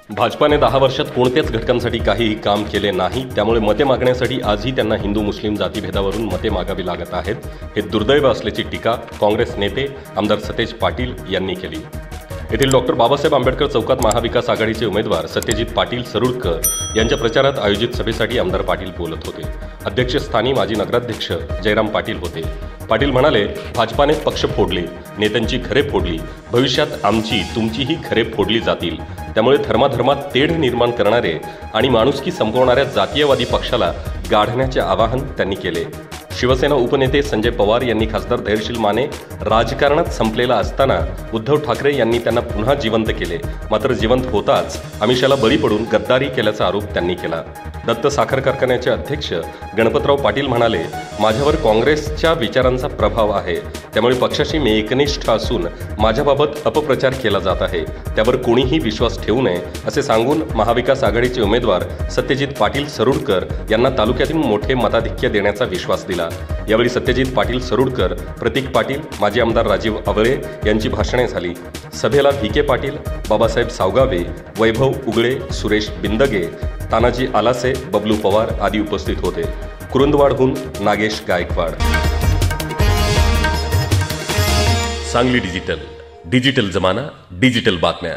भाजपाने 10 वर्षात कोणत्याच घटकांसाठी काहीही काम केले नाही, त्यामुळे मते मागण्यासाठी आजही त्यांना हिंदू मुस्लिम जातीभेदावरून मते मागावी लागत आहेत. हे दुर्दैव असल्याची टीका काँग्रेस नेते आमदार सतेज पाटील यांनी केली. येथील डॉक्टर बाबासाहेब आंबेडकर चौकात महाविकास आघाडीचे उमेदवार सत्यजित पाटील सरुडकर यांच्या प्रचारात आयोजित सभेसाठी आमदार पाटील बोलत होते. अध्यक्षस्थानी माजी नगराध्यक्ष जयराम पाटील होते. पाटील म्हणाले, भाजपाने पक्ष फोडले, नेत्यांची घरे फोडली, भविष्यात आमची तुमचीही घरे फोडली जातील. त्यामुळे धर्माधर्मात तेढ निर्माण करणारे आणि माणुसकी संपवणाऱ्या जातीयवादी पक्षाला गाडण्याचे आवाहन त्यांनी केले. शिवसेना उपनेते संजय पवार यांनी खासदार धैर्यशील माने राजकारणात संपलेला असताना उद्धव ठाकरे यांनी त्यांना पुन्हा जिवंत केले, मात्र जिवंत होताच आमिषाला बळी पडून गद्दारी केल्याचा आरोप त्यांनी केला. दत्त साखर कारखान्याचे अध्यक्ष गणपतराव पाटील म्हणाले, माझ्यावर काँग्रेसच्या विचारांचा प्रभाव आहे, त्यामुळे पक्षाशी मी एकनिष्ठ असून माझ्याबाबत अपप्रचार केला जात आहे, त्यावर कोणीही विश्वास ठेवू नये असे सांगून महाविकास आघाडीचे उमेदवार सत्यजित पाटील सरुडकर यांना तालुक्यातील मोठे मताधिक्य देण्याचा विश्वास दिला. यावेळी सत्यजित पाटील सरुडकर, प्रतीक पाटील, माजी आमदार राजीव आवळे यांची भाषणे झाली. सभेला व्ही.के. पाटील, बाबासाहेब सावगावे, वैभव उगळे, सुरेश बिंदगे, तानाजी आलासे, बबलू पवार आदी उपस्थित होते. कुरुंदवाडहून नागेश गायकवाड. सांगली डिजिटल जमाना, डिजिटल बातम्या.